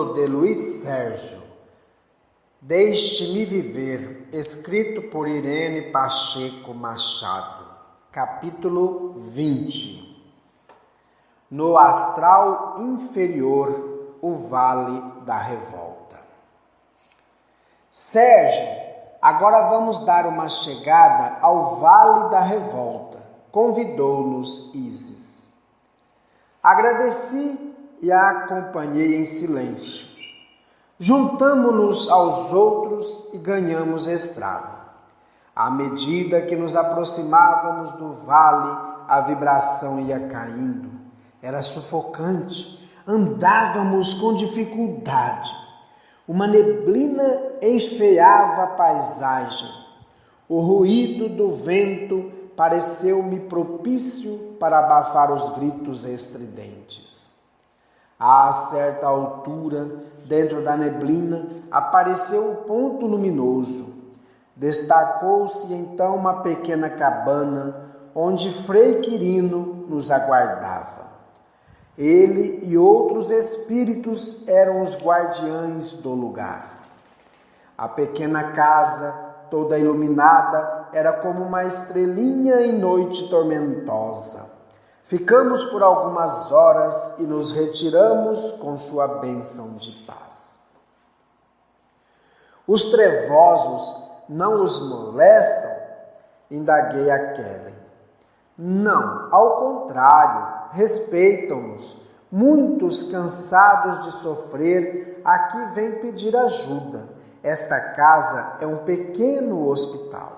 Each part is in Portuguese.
livro de Luiz Sérgio, Deixe-me Viver, escrito por Irene Pacheco Machado, capítulo 20. No astral inferior, o Vale da Revolta. Sérgio, agora vamos dar uma chegada ao Vale da Revolta, convidou-nos Isis. Agradeci e a acompanhei em silêncio. Juntamo-nos aos outros e ganhamos estrada. À medida que nos aproximávamos do vale, a vibração ia caindo. Era sufocante. Andávamos com dificuldade. Uma neblina enfeiava a paisagem. O ruído do vento pareceu-me propício para abafar os gritos estridentes. A certa altura, dentro da neblina, apareceu um ponto luminoso. Destacou-se então uma pequena cabana, onde Frei Quirino nos aguardava. Ele e outros espíritos eram os guardiães do lugar. A pequena casa, toda iluminada, era como uma estrelinha em noite tormentosa. Ficamos por algumas horas e nos retiramos com sua bênção de paz. Os trevosos não os molestam? Indaguei a Kellen. Não, ao contrário, respeitam-nos. Muitos, cansados de sofrer, aqui vêm pedir ajuda. Esta casa é um pequeno hospital.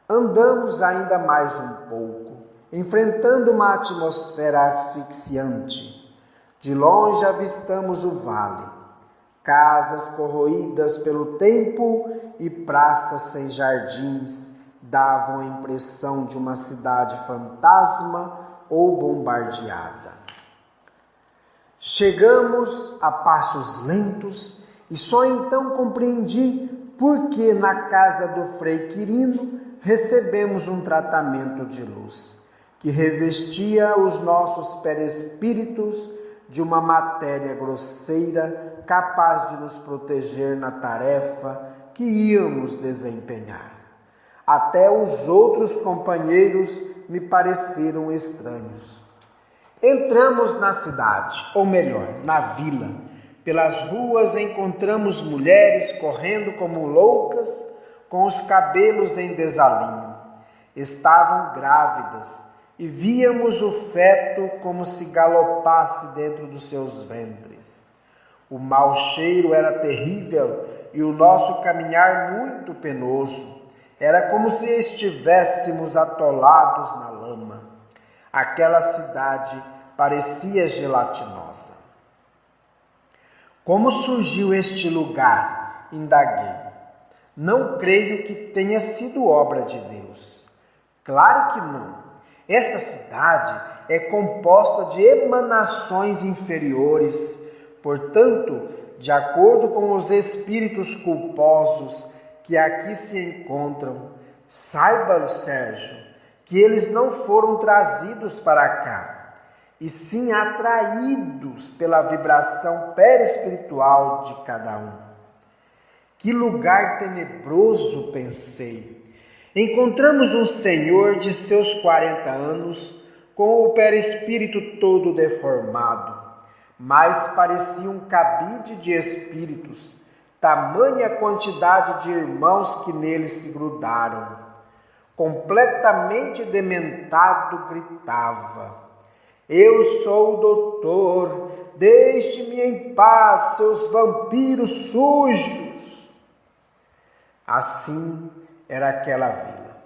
Andamos ainda mais um pouco, enfrentando uma atmosfera asfixiante. De longe avistamos o vale, casas corroídas pelo tempo e praças sem jardins davam a impressão de uma cidade fantasma ou bombardeada. Chegamos a passos lentos e só então compreendi por que na casa do Frei Quirino recebemos um tratamento de luz que revestia os nossos perispíritos de uma matéria grosseira capaz de nos proteger na tarefa que íamos desempenhar. Até os outros companheiros me pareceram estranhos. Entramos na cidade, ou melhor, na vila. Pelas ruas encontramos mulheres correndo como loucas, com os cabelos em desalinho. Estavam grávidas e víamos o feto como se galopasse dentro dos seus ventres. O mau cheiro era terrível e o nosso caminhar muito penoso. Era como se estivéssemos atolados na lama. Aquela cidade parecia gelatinosa. Como surgiu este lugar? Indaguei. Não creio que tenha sido obra de Deus. Claro que não. Esta cidade é composta de emanações inferiores. Portanto, de acordo com os espíritos culposos que aqui se encontram, saiba, Sérgio, que eles não foram trazidos para cá, e sim atraídos pela vibração perispiritual de cada um. Que lugar tenebroso, pensei. Encontramos um senhor de seus 40 anos, com o perispírito todo deformado, mas parecia um cabide de espíritos, tamanha quantidade de irmãos que nele se grudaram. Completamente dementado, gritava: Eu sou o doutor, deixe-me em paz, seus vampiros sujos. Assim era aquela vila,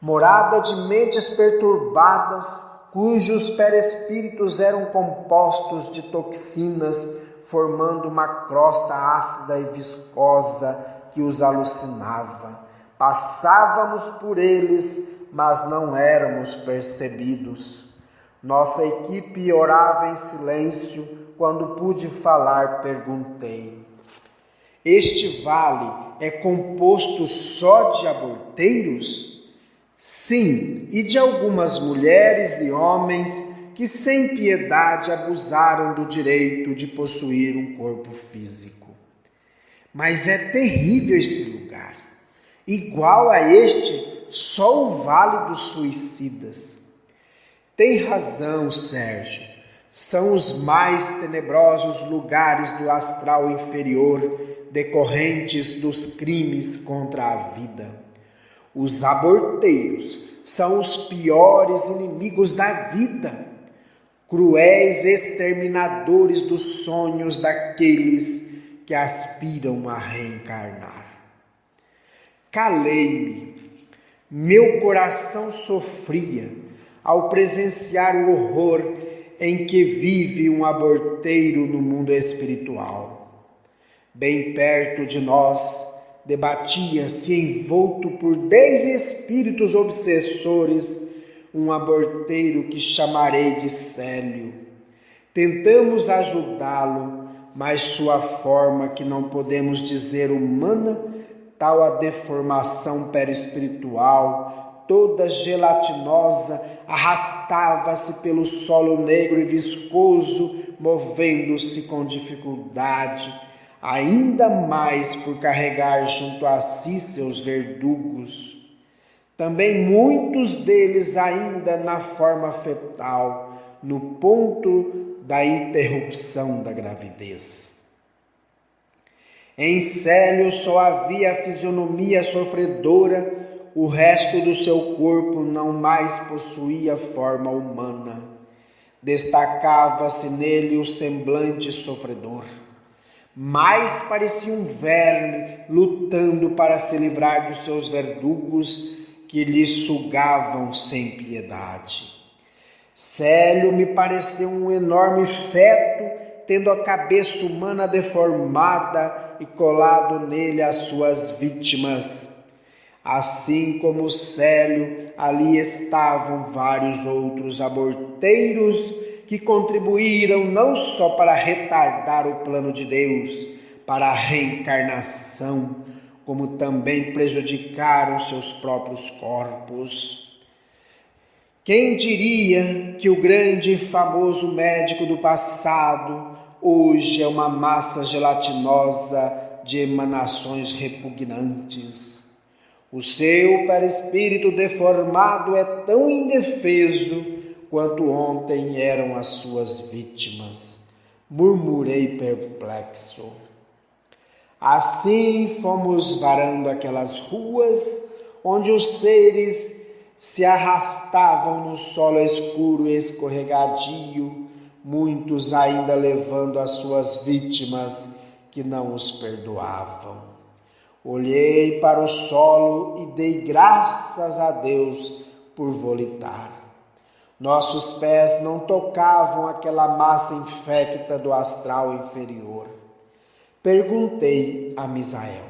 morada de mentes perturbadas, cujos perispíritos eram compostos de toxinas, formando uma crosta ácida e viscosa que os alucinava. Passávamos por eles, mas não éramos percebidos. Nossa equipe orava em silêncio. Quando pude falar, perguntei: Este vale é composto só de aborteiros? Sim, e de algumas mulheres e homens que sem piedade abusaram do direito de possuir um corpo físico. Mas é terrível esse lugar. Igual a este, só o Vale dos Suicidas. Tem razão, Sérgio. São os mais tenebrosos lugares do astral inferior decorrentes dos crimes contra a vida. Os aborteiros são os piores inimigos da vida, cruéis exterminadores dos sonhos daqueles que aspiram a reencarnar. Calei-me, meu coração sofria ao presenciar o horror em que vive um aborteiro no mundo espiritual. Bem perto de nós, debatia-se envolto por 10 espíritos obsessores, um aborteiro que chamarei de Célio. Tentamos ajudá-lo, mas sua forma, que não podemos dizer humana, tal a deformação perispiritual, toda gelatinosa, arrastava-se pelo solo negro e viscoso, movendo-se com dificuldade, ainda mais por carregar junto a si seus verdugos. Também muitos deles ainda na forma fetal, no ponto da interrupção da gravidez. Em Célio só havia a fisionomia sofredora, o resto do seu corpo não mais possuía forma humana. Destacava-se nele o semblante sofredor. Mais parecia um verme lutando para se livrar dos seus verdugos que lhe sugavam sem piedade. Célio me pareceu um enorme feto, tendo a cabeça humana deformada e colado nele as suas vítimas. Assim como Célio, ali estavam vários outros aborteiros que contribuíram não só para retardar o plano de Deus, para a reencarnação, como também prejudicaram seus próprios corpos. Quem diria que o grande e famoso médico do passado hoje é uma massa gelatinosa de emanações repugnantes? O seu perispírito deformado é tão indefeso quanto ontem eram as suas vítimas. Murmurei perplexo. Assim fomos varando aquelas ruas onde os seres se arrastavam no solo escuro e escorregadio, muitos ainda levando as suas vítimas que não os perdoavam. Olhei para o solo e dei graças a Deus por volitar. Nossos pés não tocavam aquela massa infecta do astral inferior. Perguntei a Misael: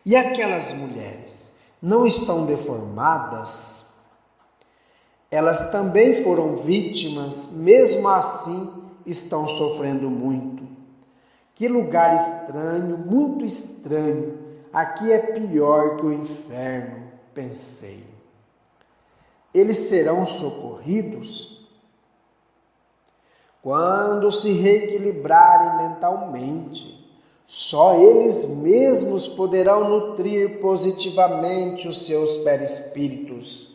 e aquelas mulheres não estão deformadas? Elas também foram vítimas, mesmo assim estão sofrendo muito. Que lugar estranho, muito estranho. Aqui é pior que o inferno, pensei. Eles serão socorridos? Quando se reequilibrarem mentalmente, só eles mesmos poderão nutrir positivamente os seus perispíritos.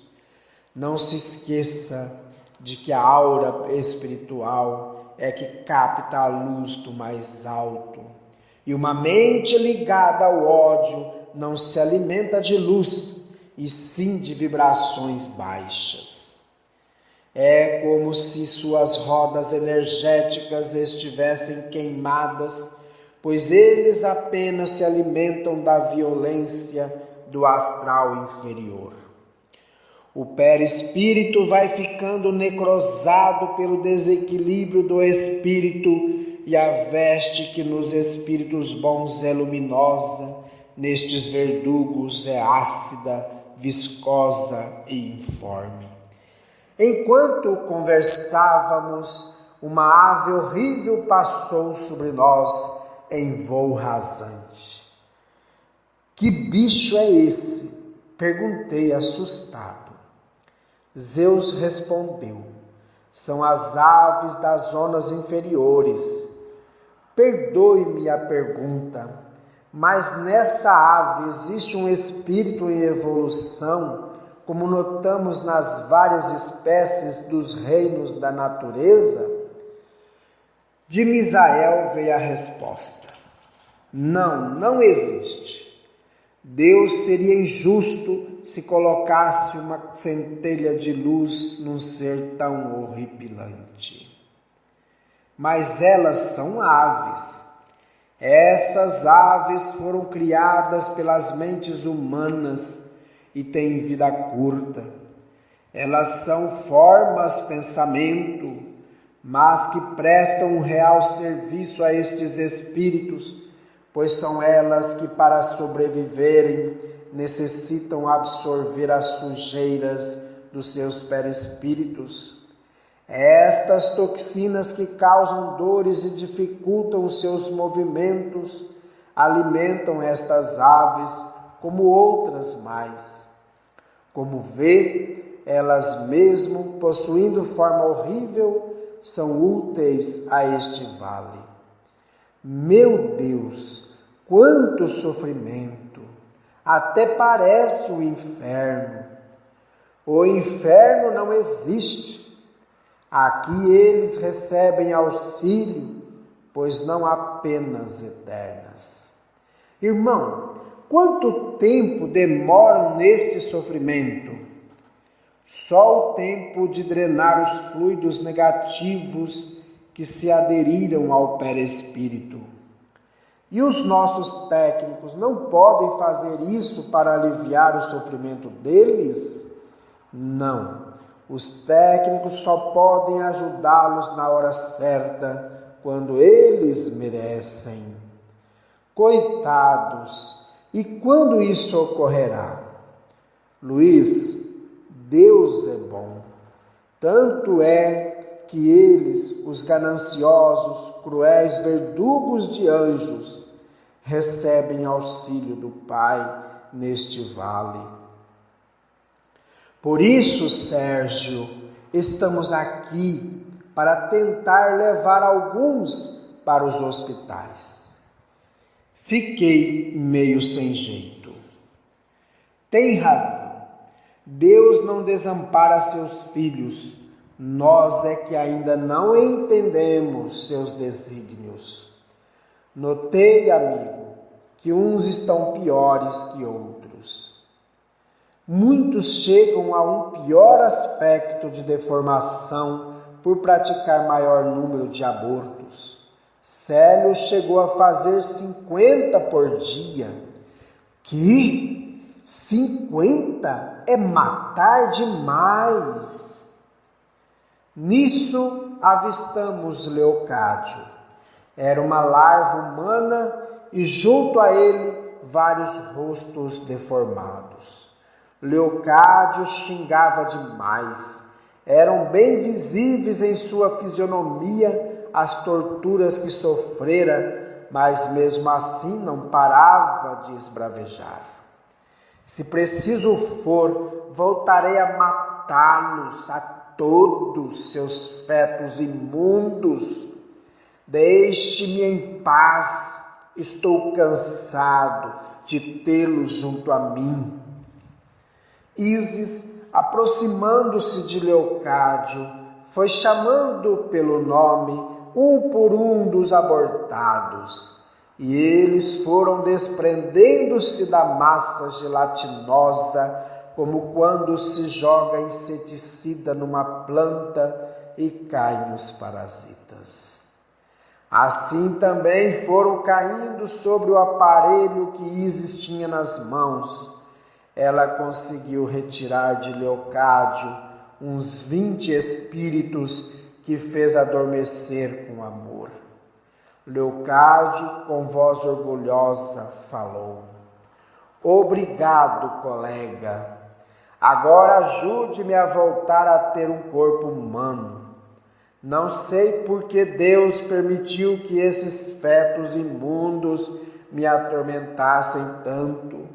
Não se esqueça de que a aura espiritual é que capta a luz do mais alto. E uma mente ligada ao ódio não se alimenta de luz, e sim de vibrações baixas. É como se suas rodas energéticas estivessem queimadas, pois eles apenas se alimentam da violência do astral inferior. O perispírito vai ficando necrosado pelo desequilíbrio do espírito e a veste que nos espíritos bons é luminosa, nestes verdugos é ácida, viscosa e informe. Enquanto conversávamos, uma ave horrível passou sobre nós em voo rasante. Que bicho é esse? Perguntei assustado. Zeus respondeu: São as aves das zonas inferiores. Perdoe-me a pergunta, mas nessa ave existe um espírito em evolução, como notamos nas várias espécies dos reinos da natureza? De Misael veio a resposta: não existe. Deus seria injusto se colocasse uma centelha de luz num ser tão horripilante. Mas elas são aves. Essas aves foram criadas pelas mentes humanas e têm vida curta. Elas são formas, pensamento, mas que prestam um real serviço a estes espíritos, pois são elas que, para sobreviverem, necessitam absorver as sujeiras dos seus perispíritos. Estas toxinas que causam dores e dificultam os seus movimentos alimentam estas aves como outras mais. Como vê, elas mesmo, possuindo forma horrível, são úteis a este vale. Meu Deus, quanto sofrimento! Até parece o inferno. O inferno não existe. Aqui eles recebem auxílio, pois não há penas eternas. Irmão, quanto tempo demoram neste sofrimento? Só o tempo de drenar os fluidos negativos que se aderiram ao perispírito. E os nossos técnicos não podem fazer isso para aliviar o sofrimento deles? Não. Os técnicos só podem ajudá-los na hora certa, quando eles merecem. Coitados! E quando isso ocorrerá? Luiz, Deus é bom. Tanto é que eles, os gananciosos, cruéis verdugos de anjos, recebem auxílio do Pai neste vale. Por isso, Sérgio, estamos aqui para tentar levar alguns para os hospitais. Fiquei meio sem jeito. Tem razão. Deus não desampara seus filhos. Nós é que ainda não entendemos seus desígnios. Notei, amigo, que uns estão piores que outros. Muitos chegam a um pior aspecto de deformação por praticar maior número de abortos. Célio chegou a fazer 50 por dia. Que? 50 é matar demais. Nisso avistamos Leocádio. Era uma larva humana e junto a ele vários rostos deformados. Leocádio xingava demais. Eram bem visíveis em sua fisionomia as torturas que sofrera, mas mesmo assim não parava de esbravejar. Se preciso for, voltarei a matá-los, a todos seus fetos imundos. Deixe-me em paz, estou cansado de tê-los junto a mim. Ísis, aproximando-se de Leocádio, foi chamando pelo nome um por um dos abortados, e eles foram desprendendo-se da massa gelatinosa, como quando se joga inseticida numa planta e caem os parasitas. Assim também foram caindo sobre o aparelho que Ísis tinha nas mãos. Ela conseguiu retirar de Leocádio uns 20 espíritos que fez adormecer com amor. Leocádio, com voz orgulhosa, falou: Obrigado, colega. Agora ajude-me a voltar a ter um corpo humano. Não sei por que Deus permitiu que esses fetos imundos me atormentassem tanto.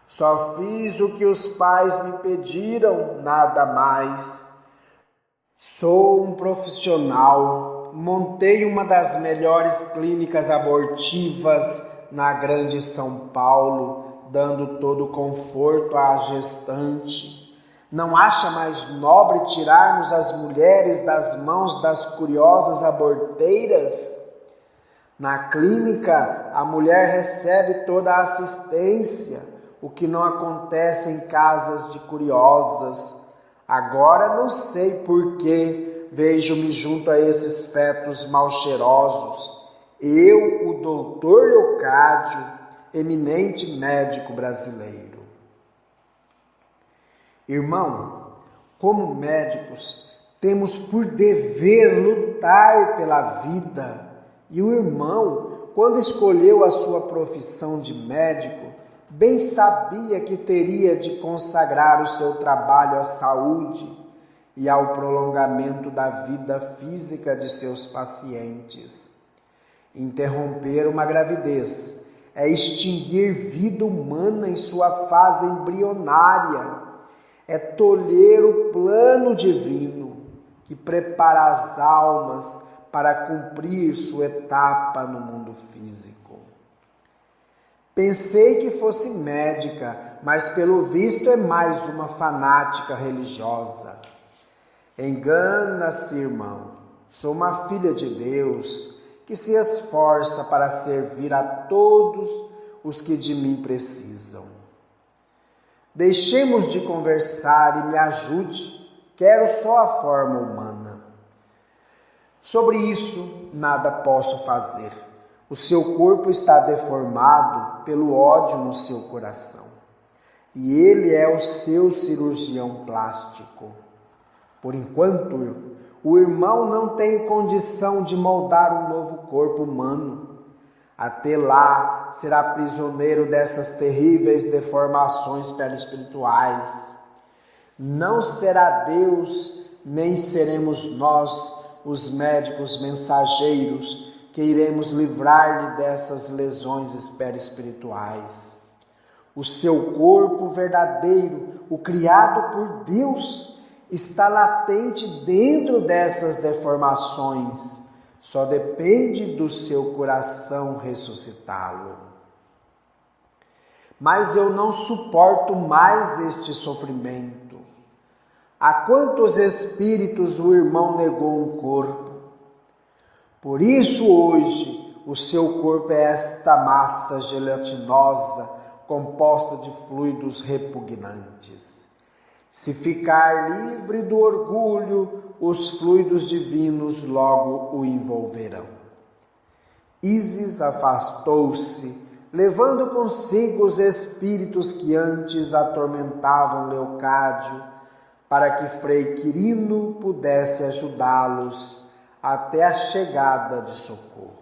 Só fiz o que os pais me pediram, nada mais. Sou um profissional, montei uma das melhores clínicas abortivas na grande São Paulo, dando todo o conforto à gestante. Não acha mais nobre tirarmos as mulheres das mãos das curiosas aborteiras? Na clínica, a mulher recebe toda a assistência, o que não acontece em casas de curiosas. Agora não sei por que vejo-me junto a esses fetos mal cheirosos. Eu, o doutor Leocádio, eminente médico brasileiro. Irmão, como médicos, temos por dever lutar pela vida. E o irmão, quando escolheu a sua profissão de médico, bem sabia que teria de consagrar o seu trabalho à saúde e ao prolongamento da vida física de seus pacientes. Interromper uma gravidez é extinguir vida humana em sua fase embrionária, é tolher o plano divino que prepara as almas para cumprir sua etapa no mundo físico. Pensei que fosse médica, mas pelo visto é mais uma fanática religiosa. Engana-se, irmão. Sou uma filha de Deus que se esforça para servir a todos os que de mim precisam. Deixemos de conversar e me ajude. Quero só a forma humana. Sobre isso, nada posso fazer. O seu corpo está deformado pelo ódio no seu coração. E ele é o seu cirurgião plástico. Por enquanto, o irmão não tem condição de moldar um novo corpo humano. Até lá, será prisioneiro dessas terríveis deformações perispirituais. Não será Deus, nem seremos nós, os médicos mensageiros, que iremos livrar-lhe dessas lesões perispirituais. O seu corpo verdadeiro, o criado por Deus, está latente dentro dessas deformações. Só depende do seu coração ressuscitá-lo. Mas eu não suporto mais este sofrimento. A quantos espíritos o irmão negou um corpo? Por isso hoje o seu corpo é esta massa gelatinosa composta de fluidos repugnantes. Se ficar livre do orgulho, os fluidos divinos logo o envolverão. Ísis afastou-se, levando consigo os espíritos que antes atormentavam Leocádio, para que Frei Quirino pudesse ajudá-los até a chegada de socorro.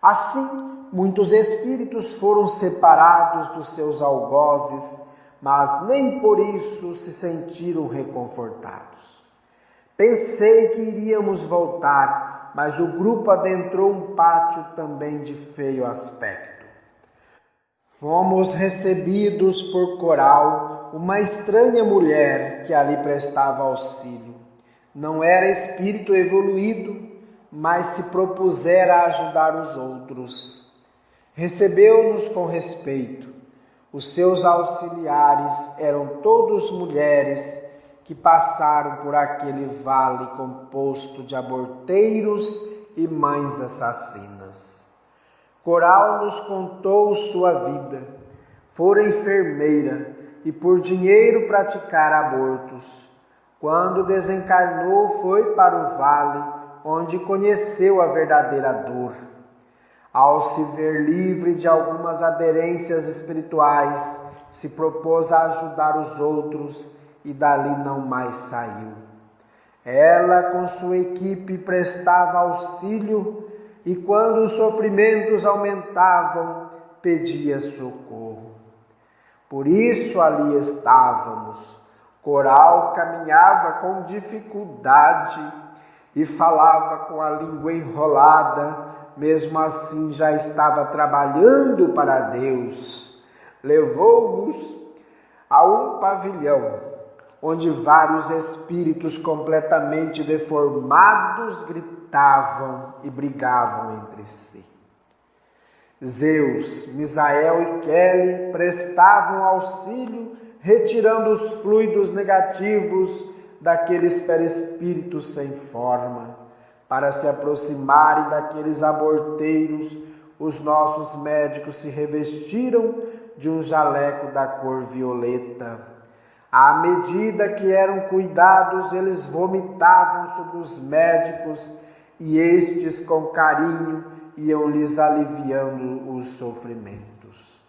Assim, muitos espíritos foram separados dos seus algozes, mas nem por isso se sentiram reconfortados. Pensei que iríamos voltar, mas o grupo adentrou um pátio também de feio aspecto. Fomos recebidos por Coral, uma estranha mulher que ali prestava auxílio. Não era espírito evoluído, mas se propusera a ajudar os outros. Recebeu-nos com respeito. Os seus auxiliares eram todos mulheres que passaram por aquele vale composto de aborteiros e mães assassinas. Coral nos contou sua vida. Fora enfermeira e por dinheiro praticara abortos. Quando desencarnou, foi para o vale, onde conheceu a verdadeira dor. Ao se ver livre de algumas aderências espirituais, se propôs a ajudar os outros e dali não mais saiu. Ela, com sua equipe, prestava auxílio e, quando os sofrimentos aumentavam, pedia socorro. Por isso ali estávamos. Coral caminhava com dificuldade e falava com a língua enrolada, mesmo assim já estava trabalhando para Deus. Levou-nos a um pavilhão, onde vários espíritos completamente deformados gritavam e brigavam entre si. Zeus, Misael e Quele prestavam auxílio, retirando os fluidos negativos daqueles perispíritos sem forma. Para se aproximarem daqueles aborteiros, os nossos médicos se revestiram de um jaleco da cor violeta. À medida que eram cuidados, eles vomitavam sobre os médicos e estes, com carinho, iam lhes aliviando os sofrimentos.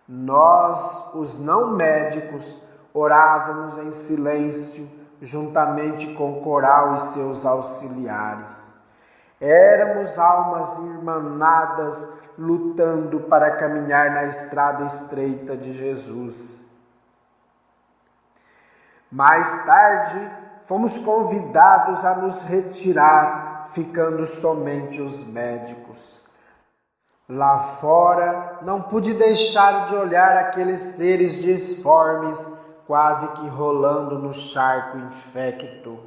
Nós, os não médicos, orávamos em silêncio, juntamente com o coral e seus auxiliares. Éramos almas irmanadas, lutando para caminhar na estrada estreita de Jesus. Mais tarde, fomos convidados a nos retirar, ficando somente os médicos. Lá fora, não pude deixar de olhar aqueles seres disformes, quase que rolando no charco infecto.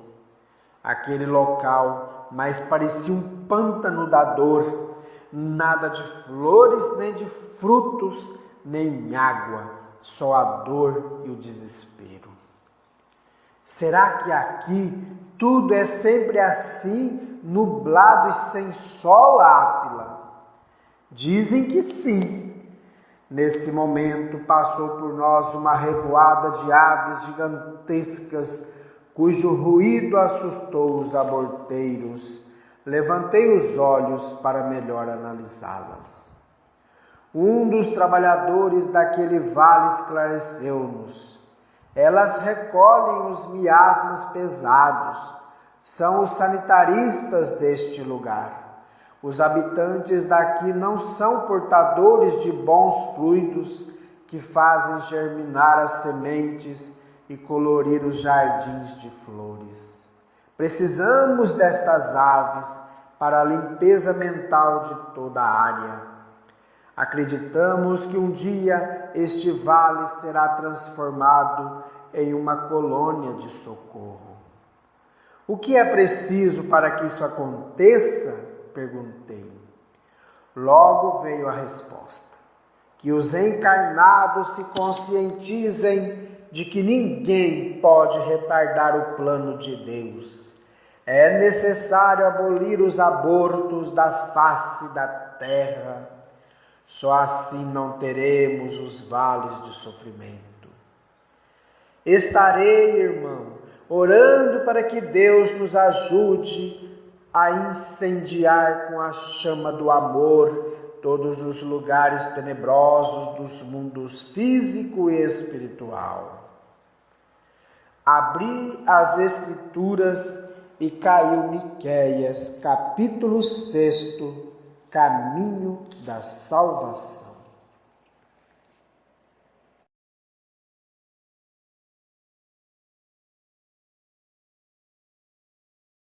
Aquele local mais parecia um pântano da dor, nada de flores, nem de frutos, nem água, só a dor e o desespero. Será que aqui tudo é sempre assim, nublado e sem sol, Ápila? Dizem que sim. Nesse momento passou por nós uma revoada de aves gigantescas, cujo ruído assustou os aborteiros. Levantei os olhos para melhor analisá-las. Um dos trabalhadores daquele vale esclareceu-nos. Elas recolhem os miasmas pesados. São os sanitaristas deste lugar. Os habitantes daqui não são portadores de bons fluidos que fazem germinar as sementes e colorir os jardins de flores. Precisamos destas aves para a limpeza mental de toda a área. Acreditamos que um dia este vale será transformado em uma colônia de socorro. O que é preciso para que isso aconteça? Perguntei. Logo veio a resposta: que os encarnados se conscientizem de que ninguém pode retardar o plano de Deus. É necessário abolir os abortos da face da terra. Só assim não teremos os vales de sofrimento. Estarei, irmão, orando para que Deus nos ajude a incendiar com a chama do amor todos os lugares tenebrosos dos mundos físico e espiritual. Abri as Escrituras e caiu Miqueias, capítulo 6, Caminho da Salvação.